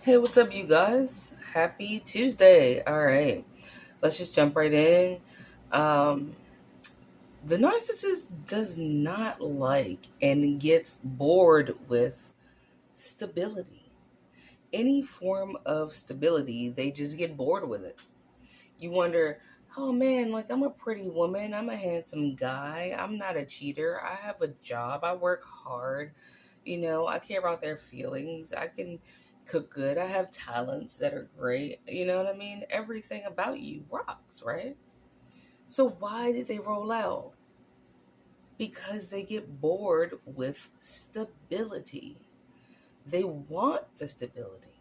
Hey, what's up, you guys? Happy Tuesday. All right, let's just jump right in. Um, the narcissist does not like and gets bored with stability. Any form of stability, they just get bored with it. You wonder, oh man, like I'm a pretty woman, I'm a handsome guy, I'm not a cheater, I have a job, I work hard, I care about their feelings, I can cook good, I have talents that are great, you know what I mean? Everything about you rocks, right? So why did they roll out? Because they get bored with stability. They want the stability.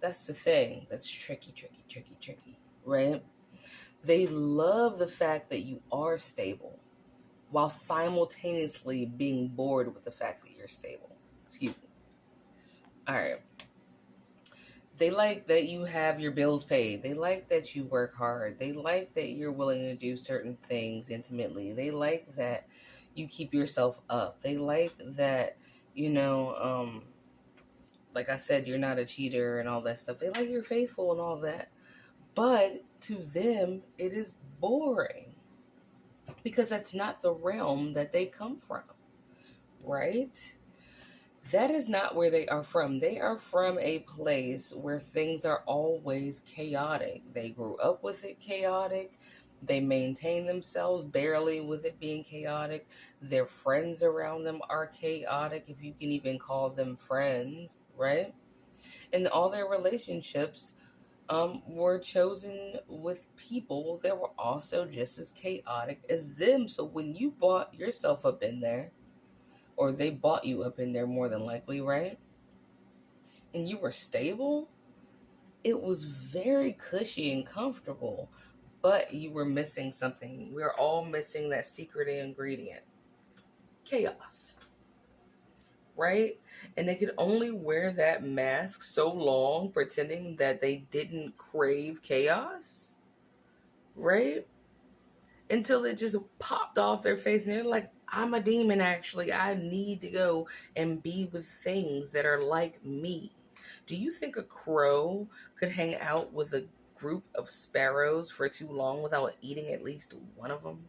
That's the thing. That's tricky, right? They love the fact that you are stable while simultaneously being bored with the fact that you're stable. Excuse me. All right. They like that you have your bills paid. They like that you work hard. They like that you're willing to do certain things intimately. They like that you keep yourself up. They like that, you know, like I said, you're not a cheater and all that stuff. They like you're faithful and all that. But to them, it is boring because that's not the realm that they come from, right? That is not where they are from. They are from a place where things are always chaotic. They grew up with it chaotic. They maintain themselves barely with it being chaotic. Their friends around them are chaotic, if you can even call them friends, right? And all their relationships were chosen with people that were also just as chaotic as them. So when you bought yourself up in there, or they bought you up in there more than likely, right? And you were stable, it was very cushy and comfortable, but you were missing something. We're all missing that secret ingredient: chaos, right? And they could only wear that mask so long, pretending that they didn't crave chaos, right? Until it just popped off their face and they're like, I'm a demon, actually. I need to go and be with things that are like me. Do you think a crow could hang out with a group of sparrows for too long without eating at least one of them?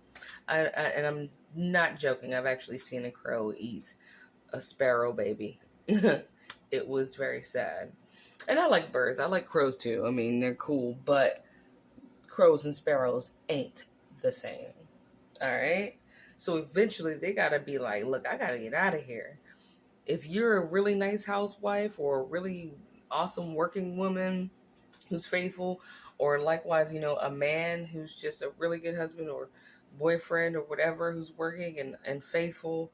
And I'm not joking. I've actually seen a crow eat a sparrow baby. It was very sad. And I like birds. I like crows too. I mean, they're cool, but crows and sparrows ain't the same. All right. So eventually they got to be like, look, I got to get out of here. If you're a really nice housewife or a really awesome working woman who's faithful, or likewise, a man who's just a really good husband or boyfriend or whatever who's working and faithful,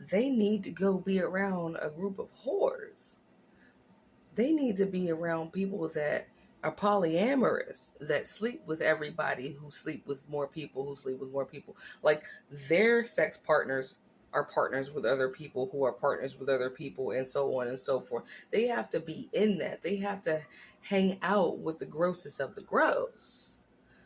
they need to go be around a group of whores. They need to be around people that are polyamorous, that sleep with everybody, who sleep with more people, who sleep with more people. Like their sex partners are partners with other people who are partners with other people, and so on and so forth. They have to be in that. They have to hang out with the grossest of the gross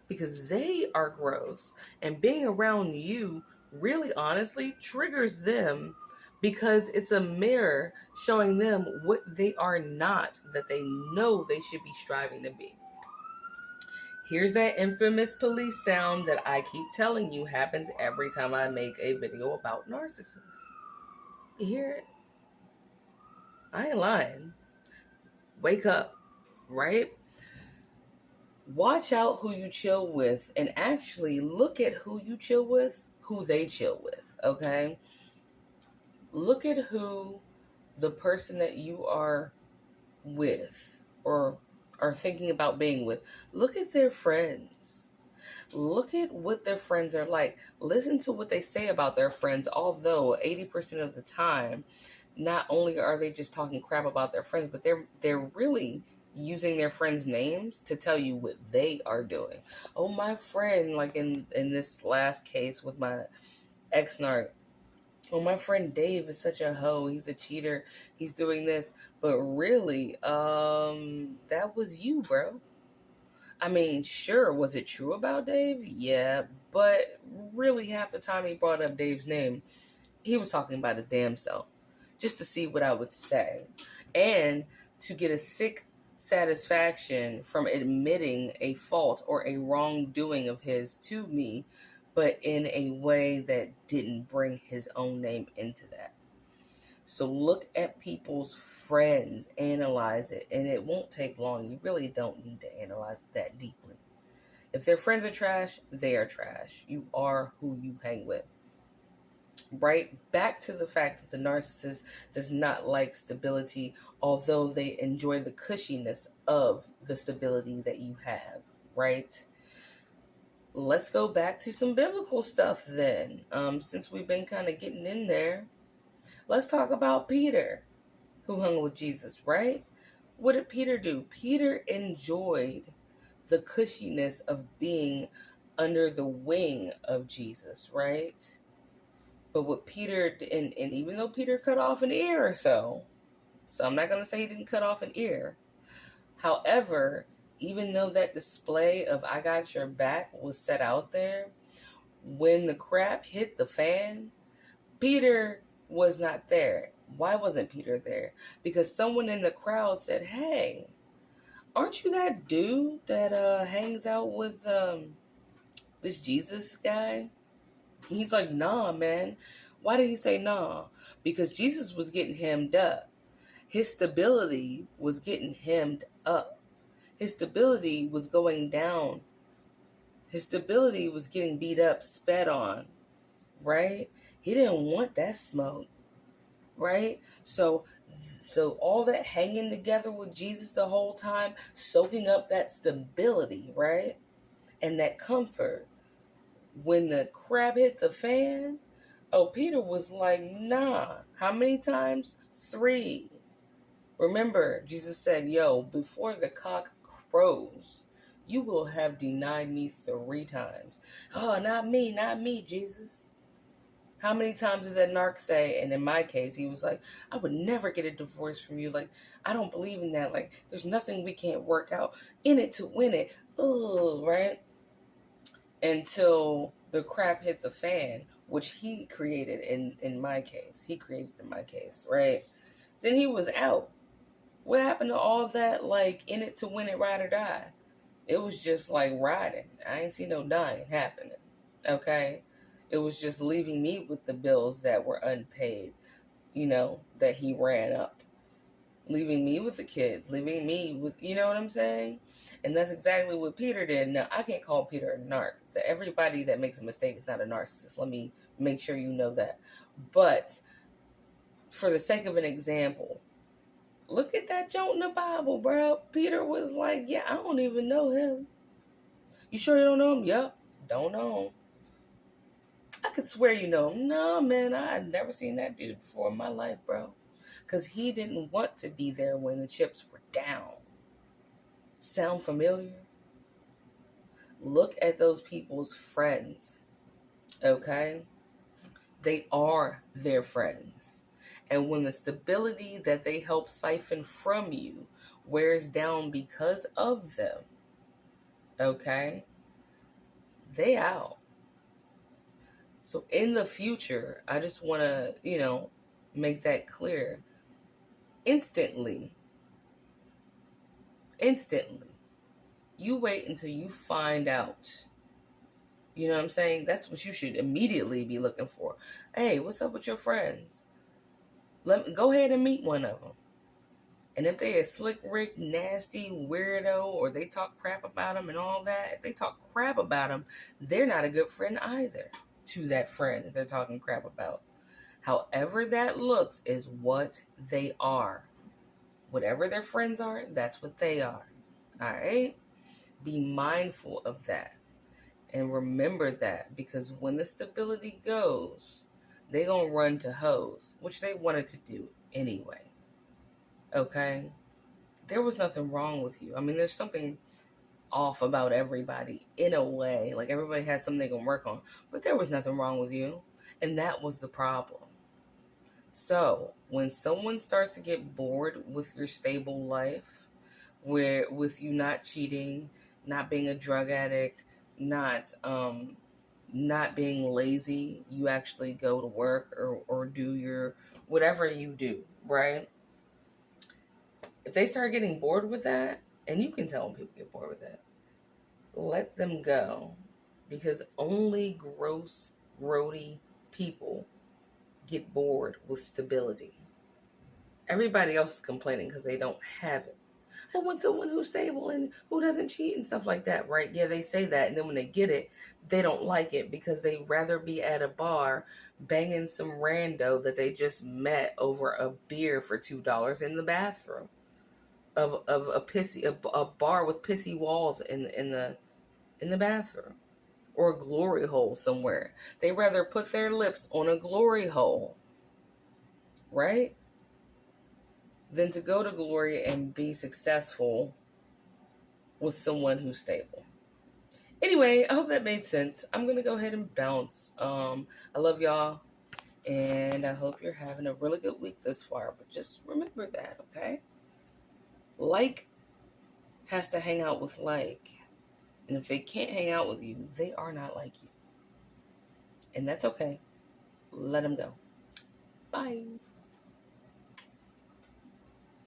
because they are gross. And being around you really honestly triggers them because it's a mirror showing them what they are not, that they know they should be striving to be. Here's that infamous police sound that I keep telling you happens every time I make a video about narcissists. You hear it? I ain't lying. Wake up, right? Watch out who you chill with and actually look at who you chill with, who they chill with, okay? Look at who the person that you are with or are thinking about being with. Look at their friends. Look at what their friends are like. Listen to what they say about their friends, although 80% of the time, not only are they just talking crap about their friends, but they're really using their friends' names to tell you what they are doing. Oh, my friend, like in this last case with my ex-narc, oh, my friend Dave is such a hoe. He's a cheater. He's doing this. But really, that was you, bro. I mean, sure, was it true about Dave? Yeah, but really half the time he brought up Dave's name, he was talking about his damn self. Just to see what I would say. And to get a sick satisfaction from admitting a fault or a wrongdoing of his to me, but in a way that didn't bring his own name into that. So look at people's friends, analyze it, and it won't take long. You really don't need to analyze it that deeply. If their friends are trash, they are trash. You are who you hang with. Right? Back to the fact that the narcissist does not like stability, although they enjoy the cushiness of the stability that you have. Right? Let's go back to some biblical stuff then. Since we've been kind of getting in there, let's talk about Peter, who hung with Jesus, right? What did Peter do? Peter enjoyed the cushiness of being under the wing of Jesus, right? But what Peter, and even though Peter cut off an ear or so I'm not going to say he didn't cut off an ear. However, even though that display of I got your back was set out there, when the crap hit the fan, Peter was not there. Why wasn't Peter there? Because someone in the crowd said, hey, aren't you that dude that hangs out with this Jesus guy? He's like, nah, man. Why did he say nah? Because Jesus was getting hemmed up. His stability was getting hemmed up. His stability was going down. His stability was getting beat up, spat on, right? He didn't want that smoke, right? So all that hanging together with Jesus the whole time, soaking up that stability, right? And that comfort. When the crap hit the fan, Peter was like, nah. How many times? 3. Remember, Jesus said, yo, before the cock crows, you will have denied me 3 times. Oh, not me, Jesus. How many times did that narc say? And in my case, he was like, I would never get a divorce from you. Like, I don't believe in that. Like, there's nothing we can't work out. In it to win it. Ugh, right? Until the crap hit the fan, which he created in my case. He created in my case, right? Then he was out. What happened to all that, like, in it to win it, ride or die? It was just like riding. I ain't see no dying happening, okay? It was just leaving me with the bills that were unpaid, that he ran up. Leaving me with the kids, leaving me with, you know what I'm saying? And that's exactly what Peter did. Now, I can't call Peter a narc. Everybody that makes a mistake is not a narcissist. Let me make sure you know that. But for the sake of an example, look at that joke in the Bible, bro. Peter was like, yeah, I don't even know him. You sure you don't know him? Yep, don't know him. I could swear you know him. No, man, I had never seen that dude before in my life, bro. Because he didn't want to be there when the chips were down. Sound familiar? Look at those people's friends, okay? They are their friends. And when the stability that they help siphon from you wears down because of them, okay, they out. So in the future, I just want to, make that clear. Instantly, you wait until you find out. You know what I'm saying? That's what you should immediately be looking for. Hey, what's up with your friends? Go ahead and meet one of them. And if they a slick Rick, nasty weirdo, or they talk crap about them and all that, if they talk crap about them, they're not a good friend either to that friend that they're talking crap about. However that looks is what they are. Whatever their friends are, that's what they are. All right? Be mindful of that. And remember that, because when the stability goes, they gonna run to hoes, which they wanted to do anyway. Okay? There was nothing wrong with you. I mean, there's something off about everybody in a way. Like, everybody has something they can work on. But there was nothing wrong with you. And that was the problem. So, when someone starts to get bored with your stable life, with you not cheating, not being a drug addict, not being lazy, you actually go to work or do your whatever you do, right? If they start getting bored with that, and you can tell when people get bored with that, let them go. Because only gross, grody people get bored with stability. Everybody else is complaining because they don't have it. I want someone who's stable and who doesn't cheat and stuff like that, right? Yeah, they say that. And then when they get it, they don't like it because they'd rather be at a bar banging some rando that they just met over a beer for $2 in the bathroom of a bar with pissy walls in the bathroom, or a glory hole somewhere. They rather put their lips on a glory hole, right? Than to go to glory and be successful with someone who's stable. Anyway, I hope that made sense. I'm going to go ahead and bounce. I love y'all, and I hope you're having a really good week this far. But just remember that, okay? Like has to hang out with like. And if they can't hang out with you, they are not like you. And that's okay. Let them go. Bye.